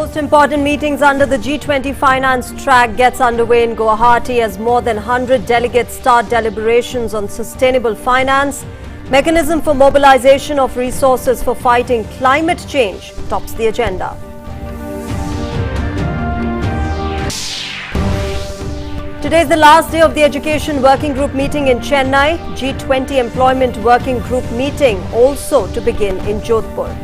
Most important meetings under the G20 finance track gets underway in Guwahati as more than 100 delegates start deliberations on sustainable finance. Mechanism for mobilization of resources for fighting climate change tops the agenda. Today is the last day of the Education Working Group meeting in Chennai. G20 Employment Working Group meeting also to begin in Jodhpur.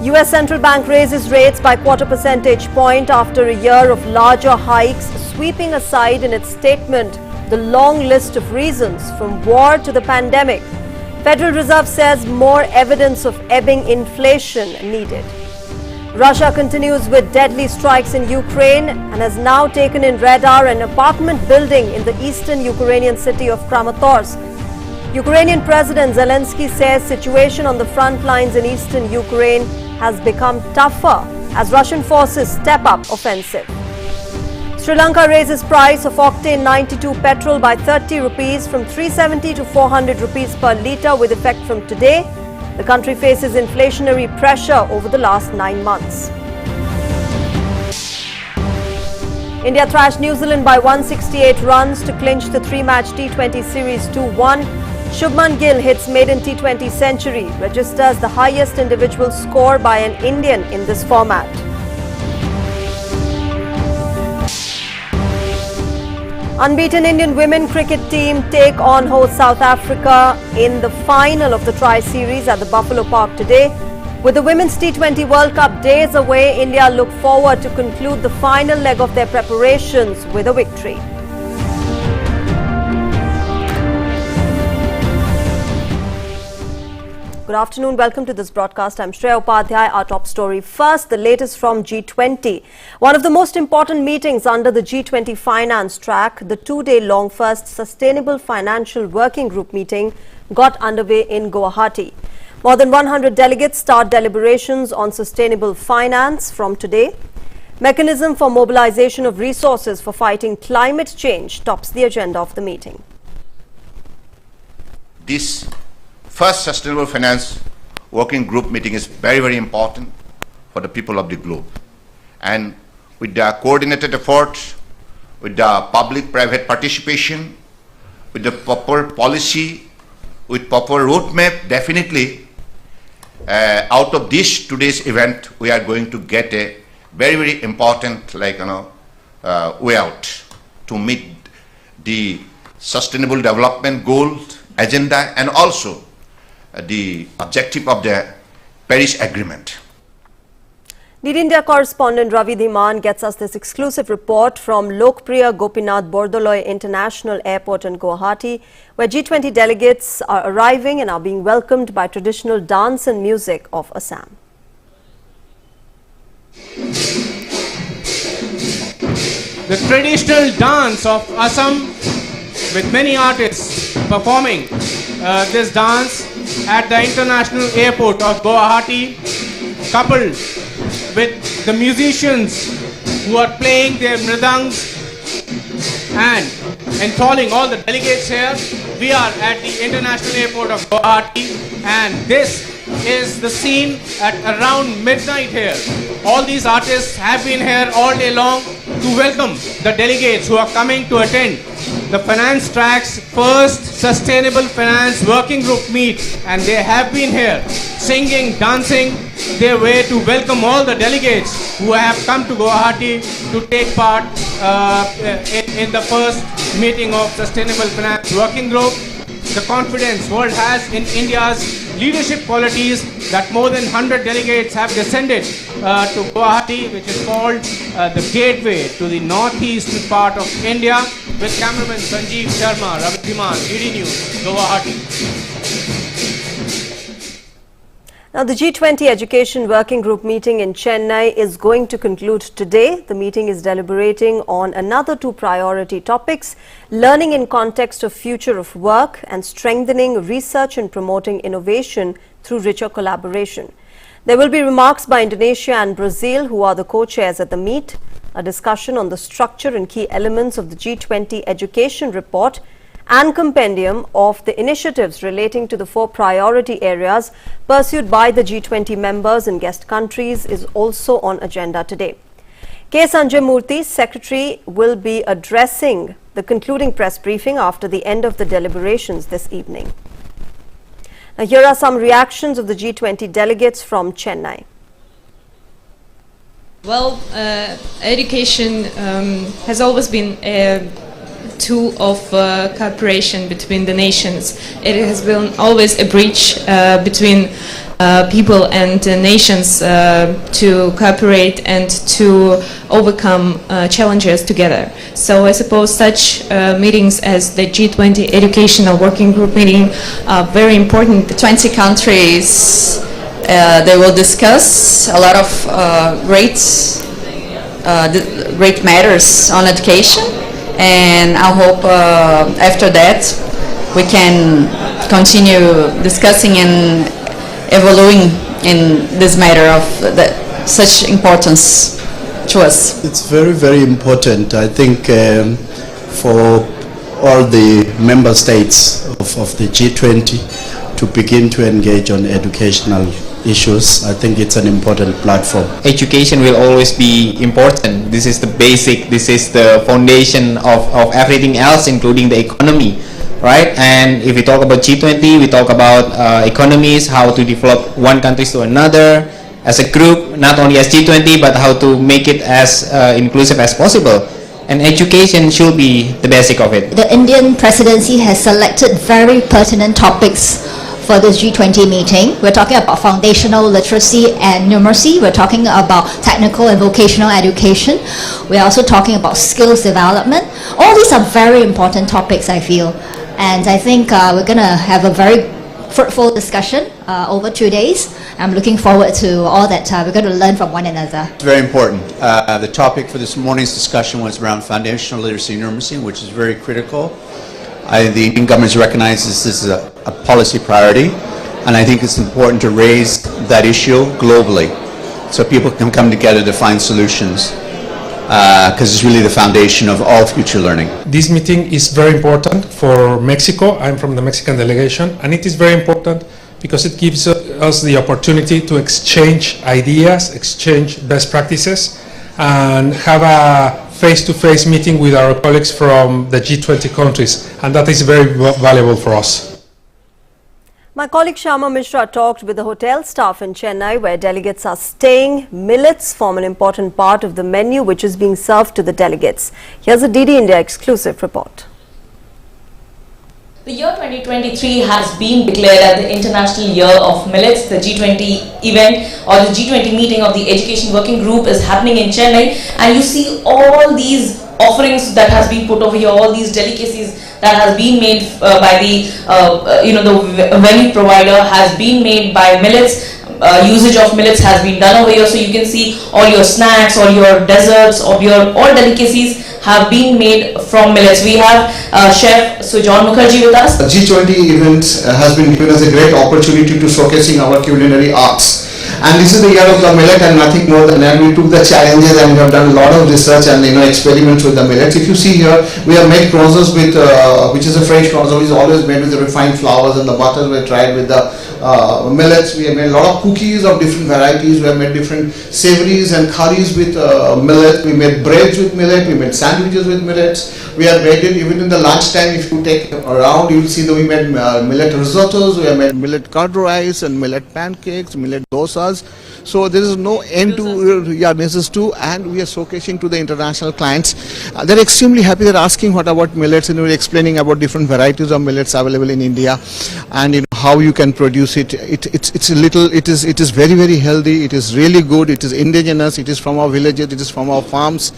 US Central Bank raises rates by quarter percentage point after a year of larger hikes, sweeping aside in its statement the long list of reasons from war to the pandemic. Federal Reserve says more evidence of ebbing inflation needed. Russia continues with deadly strikes in Ukraine and has now taken in radar an apartment building in the eastern Ukrainian city of Kramatorsk. Ukrainian President Zelensky says situation on the front lines in eastern Ukraine has become tougher as Russian forces step up offensive. Sri Lanka raises price of octane 92 petrol by 30 rupees from 370 to 400 rupees per litre with effect from today. The country faces inflationary pressure over the last 9 months. India thrashed New Zealand by 168 runs to clinch the three-match T20 series 2-1. Shubman Gill hits maiden T20 century, registers the highest individual score by an Indian in this format. Unbeaten Indian women cricket team take on host South Africa in the final of the Tri-Series at the Buffalo Park today. With the Women's T20 World Cup days away, India look forward to conclude the final leg of their preparations with a victory. Good afternoon. Welcome to this broadcast. I'm Shreya Upadhyay. Our top story first, the latest from G20. One of the most important meetings under the G20 finance track, the two-day-long first Sustainable Financial Working Group meeting got underway in Guwahati. More than 100 delegates start deliberations on sustainable finance from today. Mechanism for mobilization of resources for fighting climate change tops the agenda of the meeting. This first Sustainable Finance Working Group meeting is very important for the people of the globe. And with the coordinated efforts, with the public-private participation, with the proper policy, with proper roadmap, definitely out of this today's event, we are going to get a very important way out to meet the Sustainable Development Goals agenda and also the objective of the Paris Agreement. Lead India correspondent Ravi Dhiman gets us this exclusive report from Lokpriya Gopinath Bordoloi International Airport in Guwahati, where G20 delegates are arriving and are being welcomed by traditional dance and music of Assam. The traditional dance of Assam, with many artists performing this dance at the international airport of Guwahati, coupled with the musicians who are playing their mridangs and enthralling all the delegates here. We are at the international airport of Guwahati, and this is the scene at around midnight here. All these artists have been here all day long to welcome the delegates who are coming to attend the finance track's first Sustainable Finance Working Group meet, and they have been here singing, dancing their way to welcome all the delegates who have come to Guwahati to take part in the first meeting of Sustainable Finance Working Group. The confidence world has in India's leadership qualities that more than 100 delegates have descended to Guwahati, which is called the gateway to the northeastern part of India, with cameraman Sanjeev Sharma, Ravi Dhiman, DD News, Guwahati. Now, the G20 Education Working Group meeting in Chennai is going to conclude today. The meeting is deliberating on another two priority topics: learning in context of future of work and strengthening research and promoting innovation through richer collaboration. There will be remarks by Indonesia and Brazil, who are the co-chairs at the meet, a discussion on the structure and key elements of the G20 education report, and compendium of the initiatives relating to the 4 priority areas pursued by the G20 members and guest countries is also on agenda today. K. Sanjay Murthy, Secretary, will be addressing the concluding press briefing after the end of the deliberations this evening. Now, here are some reactions of the G20 delegates from Chennai. Well, education has always been a tool of cooperation between the nations. It has been always a bridge between people and nations to cooperate and to overcome challenges together. So I suppose such meetings as the G20 Educational Working Group meeting are very important. The 20 countries, they will discuss a lot of great matters on education, and I hope after that we can continue discussing and evolving in this matter of such importance to us. It's very, very important, I think, for all the member states of the G20 to begin to engage on educational issues. I think it's an important platform. Education will always be important. This is the basic, this is the foundation of everything else, including the economy, right? And if we talk about G20, we talk about economies, how to develop one country to another as a group, not only as G20, but how to make it as inclusive as possible. And education should be the basic of it. The Indian presidency has selected very pertinent topics for this G20 meeting. We're talking about foundational literacy and numeracy. We're talking about technical and vocational education. We're also talking about skills development. All these are very important topics, I feel. And I think we're going to have a very fruitful discussion over 2 days. I'm looking forward to all that we're going to learn from one another. It's very important. The topic for this morning's discussion was around foundational literacy and numeracy, which is very critical. The Indian government recognizes this as a policy priority, and I think it's important to raise that issue globally so people can come together to find solutions, because it's really the foundation of all future learning. This meeting is very important for Mexico. I'm from the Mexican delegation, and it is very important because it gives us the opportunity to exchange ideas, exchange best practices, and have a face-to-face meeting with our colleagues from the G20 countries, and that is very valuable for us. My colleague Shyama Mishra talked with the hotel staff in Chennai, where delegates are staying. Millets form an important part of the menu which is being served to the delegates. Here's a DD India exclusive report. The year 2023 has been declared as the International Year of Millets. The G20 event or the G20 meeting of the Education Working Group is happening in Chennai, and you see all these offerings that has been put over here, all these delicacies that has been made by the the venue provider has been made by millets. Usage of millets has been done over here, so you can see all your snacks, all your desserts, all delicacies have been made from millets. We have Chef Sujan Mukherjee with us. The G20 event has been given us a great opportunity to showcasing our culinary arts. And this is the year of the millet and nothing more than that. We took the challenges and we have done a lot of research and experiments with the millets. If you see here, we have made croissants with, which is a French croissant, which is always made with the refined flours, and the butters were tried with the millets. We have made a lot of cookies of different varieties. We have made different savories and curries with millet. We made breads with millet. We made sandwiches with millets. We have made it even in the lunchtime. If you take around, you will see that we made millet risottos. We have made millet curd rice and millet pancakes, millet dosas. So there is no end to this is too, and we are showcasing to the international clients. They're extremely happy. They're asking what about millets, and we're explaining about different varieties of millets available in India, and how you can produce it. It is very, very healthy. It is really good. It is indigenous. It is from our villages. It is from our farms,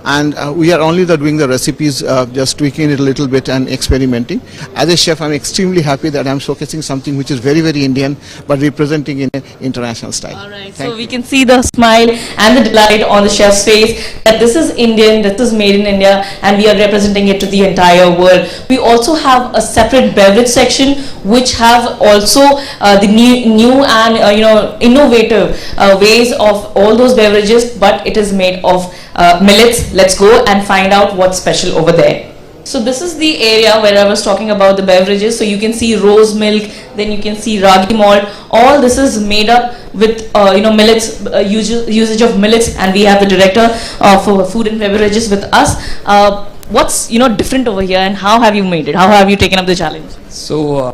and we are only doing the recipes, just tweaking it a little bit and experimenting. As a chef, I'm extremely happy that I'm showcasing something which is very, very Indian, but representing in an international style. All right, so we can see the smile and the delight on the chef's face that this is Indian, this is made in India, and we are representing it to the entire world. We also have a separate beverage section which have also the new and innovative ways of all those beverages, but it is made of millets. Let's go and find out what's special over there. So this is the area where I was talking about the beverages. So you can see rose milk, then you can see ragi malt. All this is made up with millets, usage of millets, and we have the director for food and beverages with us. What's different over here, and how have you made it? How have you taken up the challenge? So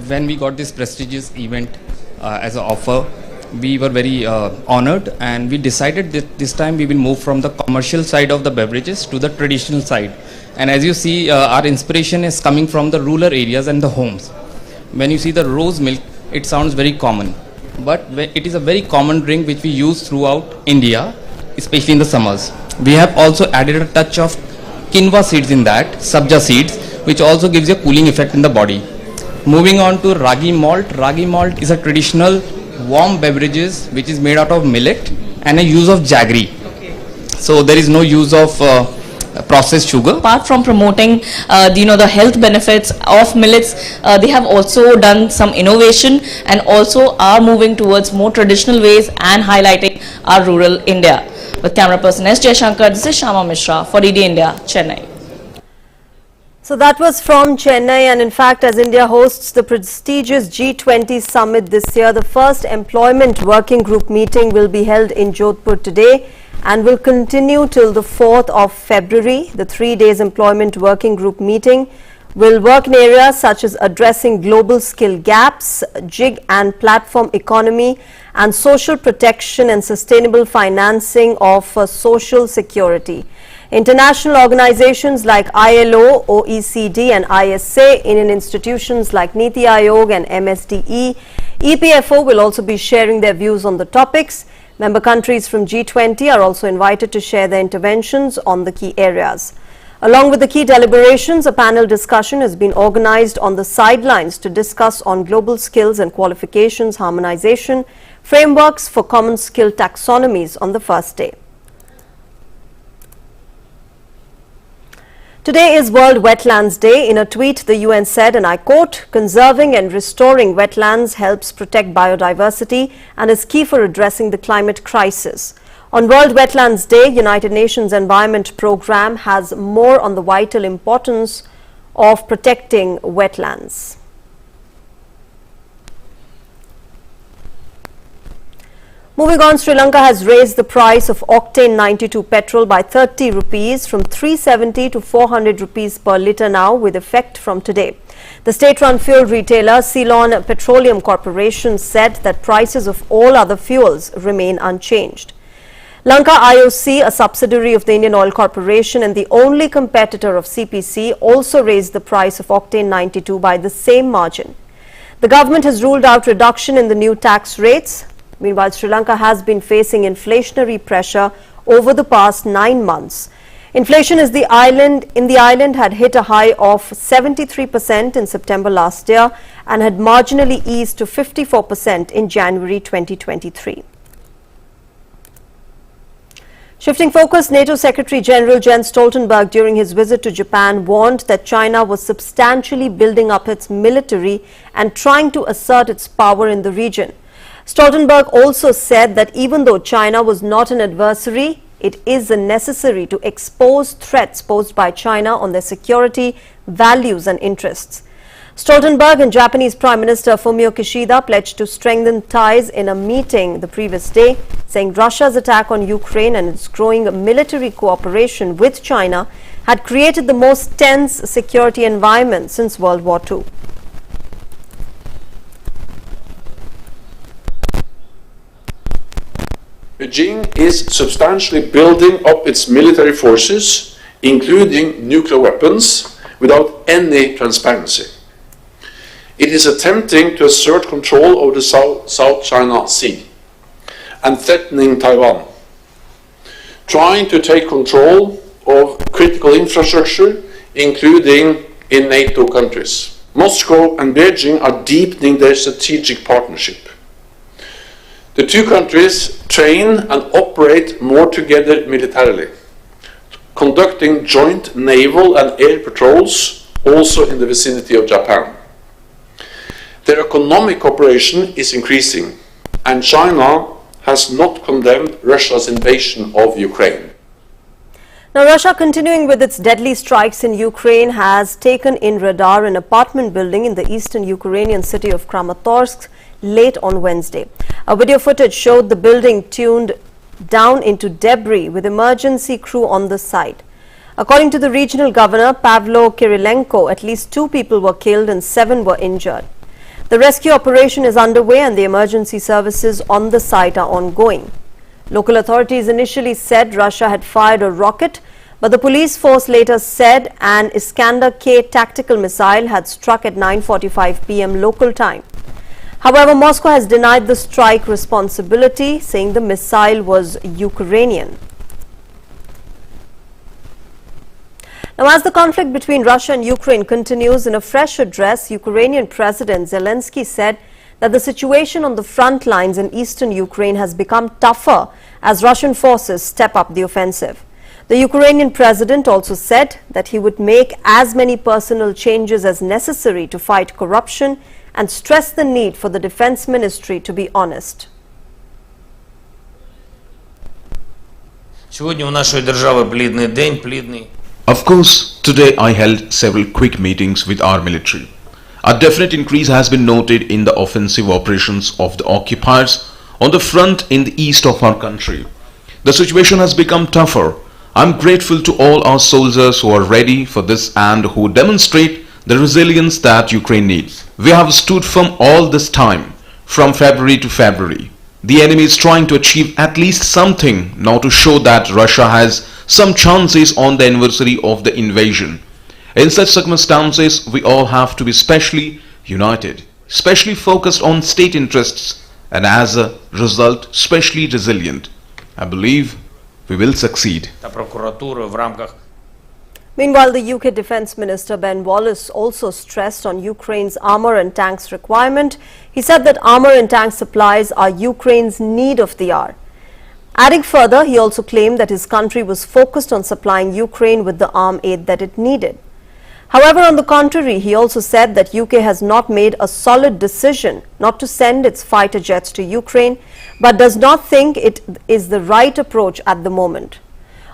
when we got this prestigious event as an offer, we were very honored, and we decided that this time we will move from the commercial side of the beverages to the traditional side. And as you see, our inspiration is coming from the rural areas and the homes. When you see the rose milk, it sounds very common, but it is a very common drink which we use throughout India, especially in the summers. We have also added a touch of quinoa seeds in that, sabja seeds, which also gives a cooling effect in the body. Moving on to ragi malt. Ragi malt is a traditional warm beverages which is made out of millet and a use of jaggery. So there is no use of processed sugar. Apart from promoting the health benefits of millets, they have also done some innovation and also are moving towards more traditional ways and highlighting our rural India. With camera person S. Jayashankar, this is Shama Mishra for DD India, Chennai. So that was from Chennai, and in fact, as India hosts the prestigious G20 summit this year, the first employment working group meeting will be held in Jodhpur today and will continue till the 4th of February. The 3 days employment working group meeting will work in areas such as addressing global skill gaps, gig and platform economy, and social protection and sustainable financing of social security. International organizations like ILO, OECD and ISA, Indian institutions like Niti Aayog and MSDE, EPFO will also be sharing their views on the topics. Member countries from G20 are also invited to share their interventions on the key areas. Along with the key deliberations, a panel discussion has been organized on the sidelines to discuss on global skills and qualifications harmonization, frameworks for common skill taxonomies on the first day. Today is World Wetlands Day. In a tweet, the UN said, and I quote, "Conserving and restoring wetlands helps protect biodiversity and is key for addressing the climate crisis." On World Wetlands Day, United Nations Environment Programme has more on the vital importance of protecting wetlands. Moving on, Sri Lanka has raised the price of octane 92 petrol by 30 rupees from 370 to 400 rupees per litre now, with effect from today. The state-run fuel retailer Ceylon Petroleum Corporation said that prices of all other fuels remain unchanged. Lanka IOC, a subsidiary of the Indian Oil Corporation and the only competitor of CPC, also raised the price of octane 92 by the same margin. The government has ruled out reduction in the new tax rates. Meanwhile, Sri Lanka has been facing inflationary pressure over the past 9 months. Inflation in the island had hit a high of 73% in September last year and had marginally eased to 54% in January 2023. Shifting focus, NATO Secretary General Jens Stoltenberg during his visit to Japan warned that China was substantially building up its military and trying to assert its power in the region. Stoltenberg also said that even though China was not an adversary, it is necessary to expose threats posed by China on their security, values and interests. Stoltenberg and Japanese Prime Minister Fumio Kishida pledged to strengthen ties in a meeting the previous day, saying Russia's attack on Ukraine and its growing military cooperation with China had created the most tense security environment since World War II. Beijing is substantially building up its military forces, including nuclear weapons, without any transparency. It is attempting to assert control over the South China Sea and threatening Taiwan, trying to take control of critical infrastructure, including in NATO countries. Moscow and Beijing are deepening their strategic partnership. The two countries train and operate more together militarily, conducting joint naval and air patrols also in the vicinity of Japan. Their economic cooperation is increasing, and China has not condemned Russia's invasion of Ukraine. Now, Russia, continuing with its deadly strikes in Ukraine, has taken in radar an apartment building in the eastern Ukrainian city of Kramatorsk late on Wednesday. A video footage showed the building tuned down into debris with emergency crew on the site. According to the regional governor, Pavlo Kirilenko, at least 2 people were killed and 7 were injured. The rescue operation is underway and the emergency services on the site are ongoing. Local authorities initially said Russia had fired a rocket, but the police force later said an Iskander-K tactical missile had struck at 9:45 p.m. local time. However, Moscow has denied the strike responsibility, saying the missile was Ukrainian. Now, as the conflict between Russia and Ukraine continues, in a fresh address, Ukrainian President Zelensky said that the situation on the front lines in eastern Ukraine has become tougher as Russian forces step up the offensive. The Ukrainian president also said that he would make as many personal changes as necessary to fight corruption and stressed the need for the defense ministry to be honest. Of course, today I held several quick meetings with our military. A definite increase has been noted in the offensive operations of the occupiers on the front in the east of our country. The situation has become tougher. I'm grateful to all our soldiers who are ready for this and who demonstrate the resilience that Ukraine needs. We have stood firm all this time, from February to February. The enemy is trying to achieve at least something now to show that Russia has some chances on the anniversary of the invasion. In such circumstances, we all have to be specially united, specially focused on state interests, and as a result, specially resilient. I believe we will succeed. Meanwhile, the UK Defence Minister Ben Wallace also stressed on Ukraine's armour and tanks requirement. He said that armour and tank supplies are Ukraine's need of the hour. Adding further, he also claimed that his country was focused on supplying Ukraine with the arm aid that it needed. However, on the contrary, he also said that UK has not made a solid decision not to send its fighter jets to Ukraine, but does not think it is the right approach at the moment.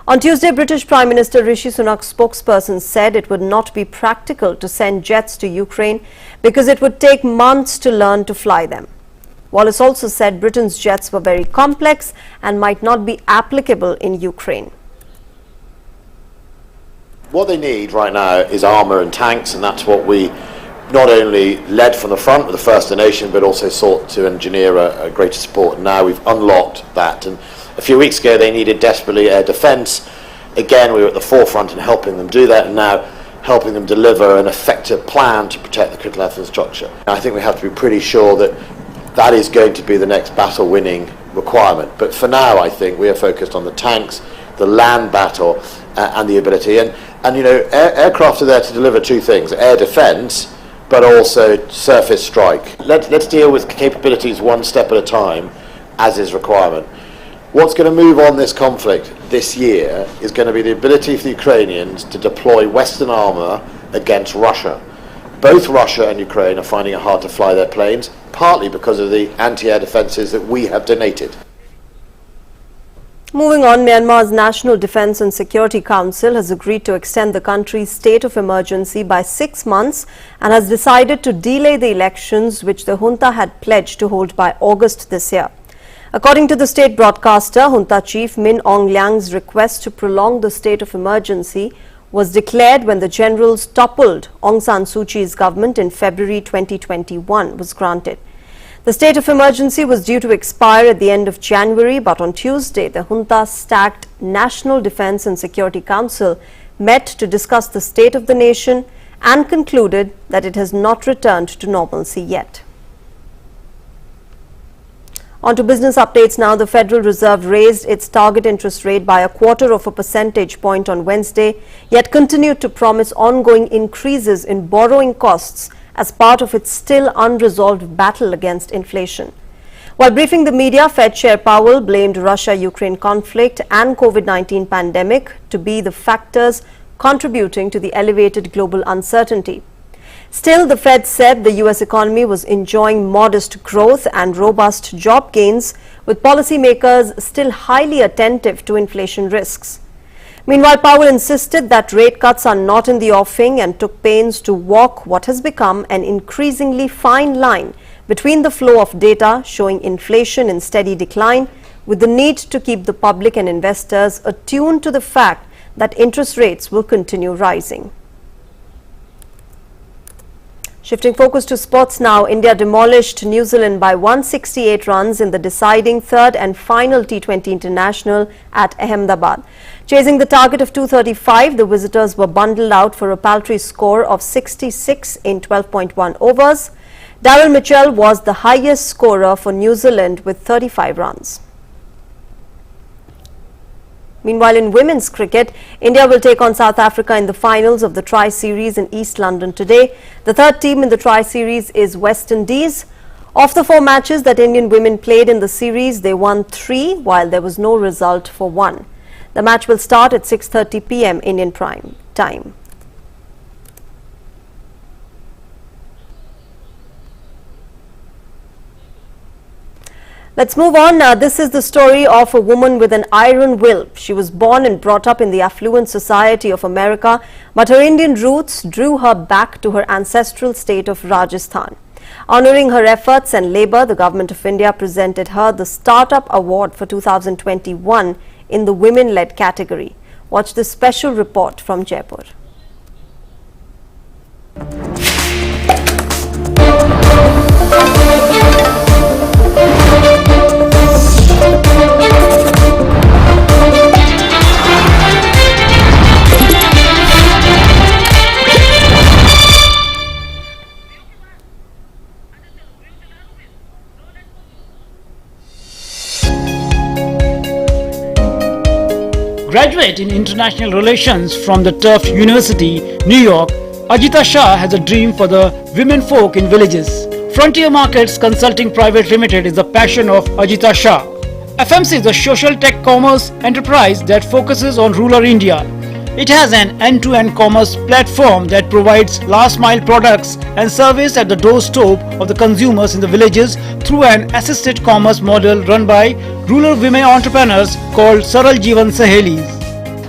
On Tuesday, British Prime Minister Rishi Sunak's spokesperson said it would not be practical to send jets to Ukraine because it would take months to learn to fly them. Wallace also said Britain's jets were very complex and might not be applicable in Ukraine. What they need right now is armour and tanks, and that's what we not only led from the front with the First Nation, but also sought to engineer a greater support. And now we've unlocked that. And a few weeks ago they needed desperately air defence. Again, we were at the forefront in helping them do that, and now helping them deliver an effective plan to protect the critical infrastructure. I think we have to be pretty sure that that is going to be the next battle-winning requirement. But for now, I think we are focused on the tanks, the land battle, and the ability. And you know, aircraft are there to deliver 2 things: air defence, but also surface strike. Let's deal with capabilities one step at a time, as is requirement. What's going to move on this conflict this year is going to be the ability for the Ukrainians to deploy Western armour against Russia. Both Russia and Ukraine are finding it hard to fly their planes, partly because of the anti-air defences that we have donated. Moving on, Myanmar's National Defence and Security Council has agreed to extend the country's state of emergency by 6 months and has decided to delay the elections which the junta had pledged to hold by August this year. According to the state broadcaster, junta chief Min Aung Hlaing's request to prolong the state of emergency was declared when the generals toppled Aung San Suu Kyi's government in February 2021 was granted. The state of emergency was due to expire at the end of January, but on Tuesday, the junta stacked National Defence and Security Council met to discuss the state of the nation and concluded that it has not returned to normalcy yet. On to business updates now. The Federal Reserve raised its target interest rate by 0.25 percentage point on Wednesday, yet continued to promise ongoing increases in borrowing costs as part of its still unresolved battle against inflation. While briefing the media, Fed Chair Powell blamed Russia-Ukraine conflict and COVID-19 pandemic to be the factors contributing to the elevated global uncertainty. Still, the Fed said the U.S. economy was enjoying modest growth and robust job gains, with policymakers still highly attentive to inflation risks. Meanwhile, Powell insisted that rate cuts are not in the offing and took pains to walk what has become an increasingly fine line between the flow of data showing inflation in steady decline with the need to keep the public and investors attuned to the fact that interest rates will continue rising. Shifting focus to sports now, India demolished New Zealand by 168 runs in the deciding third and final T20 international at Ahmedabad. Chasing the target of 235, the visitors were bundled out for a paltry score of 66 in 12.1 overs. Daryl Mitchell was the highest scorer for New Zealand with 35 runs. Meanwhile, in women's cricket, India will take on South Africa in the finals of the Tri-Series in East London today. The third team in the Tri-Series is West Indies. Of the 4 matches that Indian women played in the series, they won 3 while there was no result for 1. The match will start at 6:30 p.m. Indian prime time. Let's move on. This is the story of a woman with an iron will. She was born and brought up in the affluent society of America, but her Indian roots drew her back to her ancestral state of Rajasthan. Honoring her efforts and labor, the Government of India presented her the Startup Award for 2021 in the women-led category. Watch this special report from Jaipur. Graduate in International Relations from the Tufts University, New York, Ajita Shah has a dream for the women folk in villages. Frontier Markets Consulting Private Limited is the passion of Ajita Shah. FMC is a social tech commerce enterprise that focuses on rural India. It has an end-to-end commerce platform that provides last-mile products and service at the doorstep of the consumers in the villages through an assisted commerce model run by rural women entrepreneurs called Saral Jeevan Sahelis.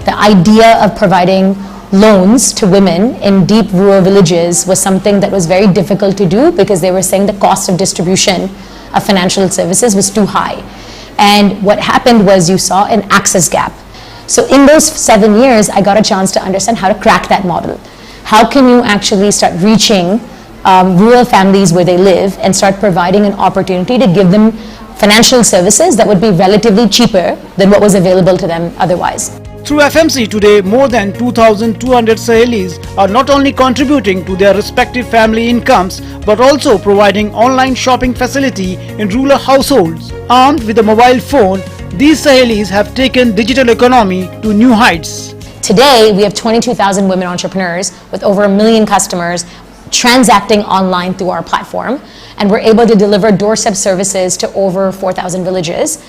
The idea of providing loans to women in deep rural villages was something that was very difficult to do because they were saying the cost of distribution of financial services was too high. And what happened was you saw an access gap. So in those 7 years, I got a chance to understand how to crack that model. How can you actually start reaching rural families where they live and start providing an opportunity to give them financial services that would be relatively cheaper than what was available to them otherwise. Through FMC today, more than 2,200 Sahelis are not only contributing to their respective family incomes, but also providing online shopping facility in rural households. Armed with a mobile phone, these Sahelis have taken digital economy to new heights. Today, we have 22,000 women entrepreneurs with over 1 million customers transacting online through our platform, and we're able to deliver doorstep services to over 4,000 villages,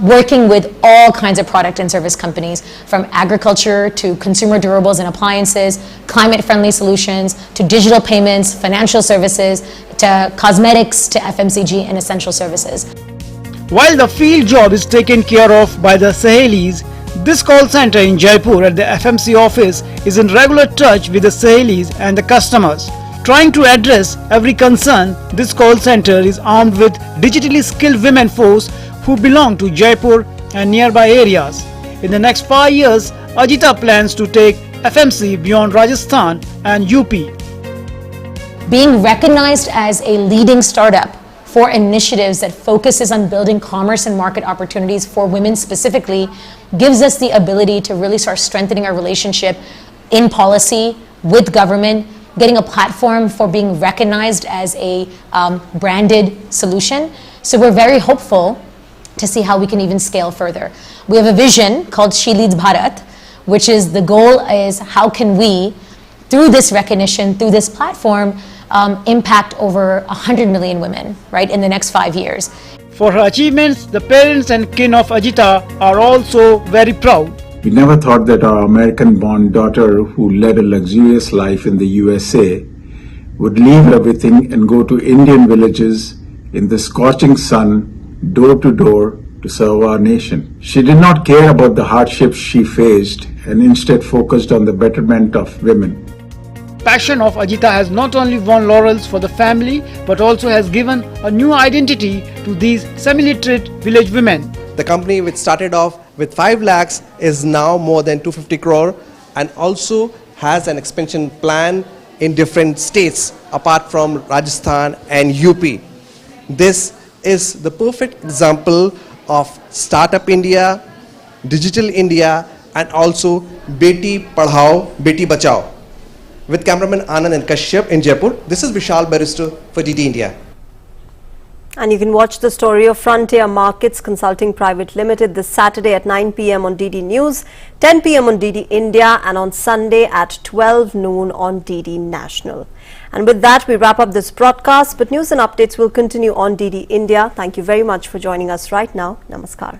working with all kinds of product and service companies, from agriculture to consumer durables and appliances, climate-friendly solutions, to digital payments, financial services, to cosmetics, to FMCG and essential services. While the field job is taken care of by the Sahelis, this call center in Jaipur at the FMC office is in regular touch with the Sahelis and the customers. Trying to address every concern, this call center is armed with digitally skilled women force who belong to Jaipur and nearby areas. In the next 5 years, Ajita plans to take FMC beyond Rajasthan and UP. Being recognized as a leading startup for initiatives that focuses on building commerce and market opportunities for women specifically gives us the ability to really start strengthening our relationship in policy with government, getting a platform for being recognized as a branded solution. So we're very hopeful to see how we can even scale further. We have a vision called She Leads Bharat, which is the goal is how can we, through this recognition, through this platform, impact over 100 million women, right, in the next 5 years. For her achievements, the parents and kin of Ajita are also very proud. We never thought that our American-born daughter, who led a luxurious life in the USA, would leave everything and go to Indian villages in the scorching sun, door to door, to serve our nation. She did not care about the hardships she faced and instead focused on the betterment of women. Passion of Ajita has not only won laurels for the family but also has given a new identity to these semi-literate village women. The company which started off with 5 lakhs is now more than 250 crore and also has an expansion plan in different states apart from Rajasthan and UP. This is the perfect example of Startup India, Digital India and also Beti Padhao, Beti Bachao. With cameraman Anand and Kashyap in Jaipur, this is Vishal Baristo for DD India. And you can watch the story of Frontier Markets Consulting Private Limited this Saturday at 9 p.m. on DD News, 10 p.m. on DD India and on Sunday at 12 noon on DD National. And with that, we wrap up this broadcast, but news and updates will continue on DD India. Thank you very much for joining us right now. Namaskar.